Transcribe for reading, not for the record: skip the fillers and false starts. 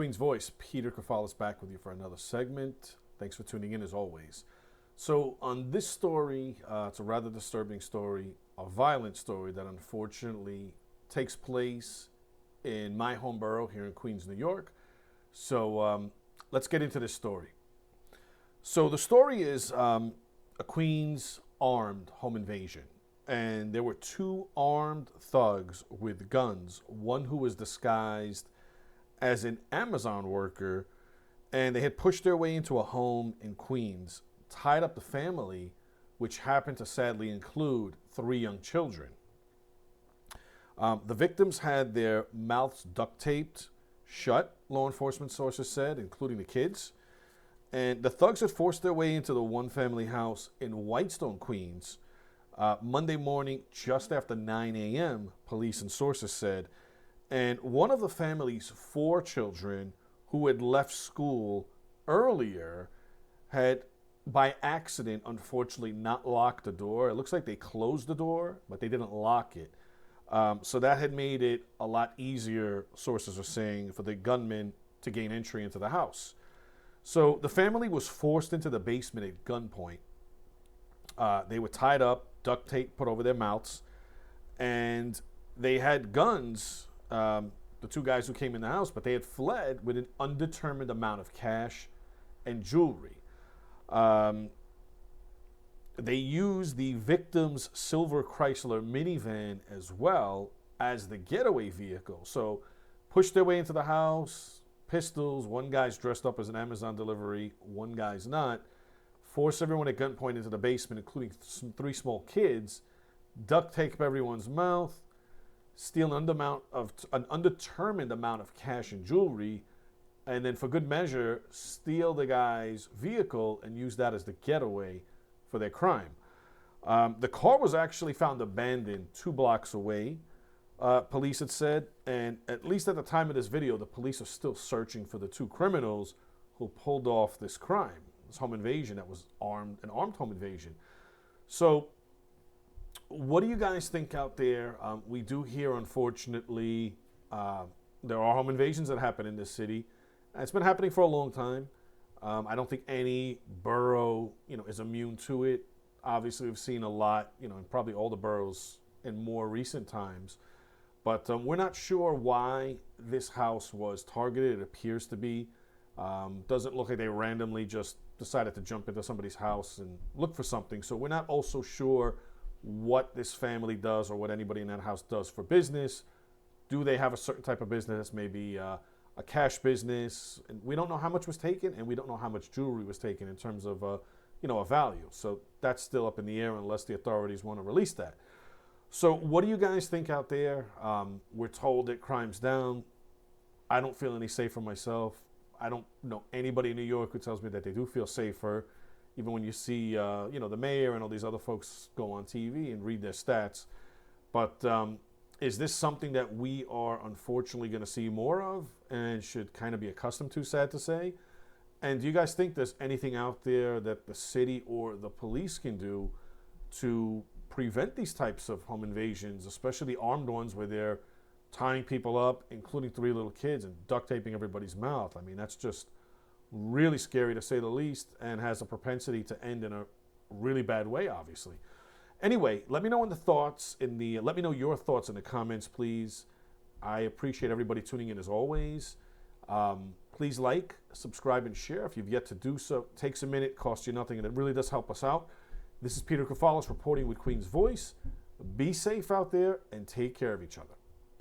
Queen's Voice, Peter Kefalas back with you for another segment. Thanks for tuning in as always. So on this story, it's a rather disturbing story, a violent story that unfortunately takes place in my home borough here in Queens, New York. So let's get into this story. So the story is a Queens armed home invasion. And there were two armed thugs with guns, one who was disguised as an Amazon worker, and they had pushed their way into a home in Queens, tied up the family, which happened to sadly include 3 young children. The victims had their mouths duct taped shut, law enforcement sources said, including the kids. And the thugs had forced their way into the one-family house in Whitestone, Queens, Monday morning just after 9 a.m., police and sources said. And one of the family's 4 children who had left school earlier had, by accident, unfortunately, not locked the door. It looks like they closed the door, but they didn't lock it. So that had made it a lot easier, sources are saying, for the gunmen to gain entry into the house. So the family was forced into the basement at gunpoint. They were tied up, duct tape put over their mouths, and they had guns, the 2 guys who came in the house, but they had fled with an undetermined amount of cash and jewelry. They used the victim's silver Chrysler minivan as well as the getaway vehicle. So pushed their way into the house, pistols, one guy's dressed up as an Amazon delivery, one guy's not, force everyone at gunpoint into the basement, including 3 small kids, duct tape everyone's mouth, steal an undetermined amount of cash and jewelry, and then for good measure, steal the guy's vehicle and use that as the getaway for their crime. The car was actually found abandoned 2 blocks away, police had said, and at least at the time of this video, the police are still searching for the 2 criminals who pulled off this crime. Home invasion that was an armed home invasion. So what do you guys think out there? We do hear, unfortunately, there are home invasions that happen in this city. It's been happening for a long time. I don't think any borough, is immune to it. Obviously, we've seen a lot, in probably all the boroughs in more recent times. But we're not sure why this house was targeted. It appears to be. Doesn't look like they randomly just decided to jump into somebody's house and look for something. So we're not also sure what this family does or what anybody in that house does for business. Do they have a certain type of business, maybe a cash business? And we don't know how much was taken, and we don't know how much jewelry was taken in terms of, a value. So that's still up in the air unless the authorities want to release that. So what do you guys think out there? We're told that crime's down. I don't feel any safer myself. I don't know anybody in New York who tells me that they do feel safer, even when you see, the mayor and all these other folks go on TV and read their stats. But is this something that we are unfortunately going to see more of and should kind of be accustomed to, sad to say? And do you guys think there's anything out there that the city or the police can do to prevent these types of home invasions, especially the armed ones where they're tying people up, including 3 little kids, and duct taping everybody's mouth? I mean, that's just really scary to say the least, and has a propensity to end in a really bad way, obviously. Anyway, let me know let me know your thoughts in the comments, please. I appreciate everybody tuning in as always. Please like, subscribe, and share if you've yet to do so. It takes a minute, costs you nothing, and it really does help us out. This is Peter Kefalas reporting with Queen's Voice. Be safe out there and take care of each other.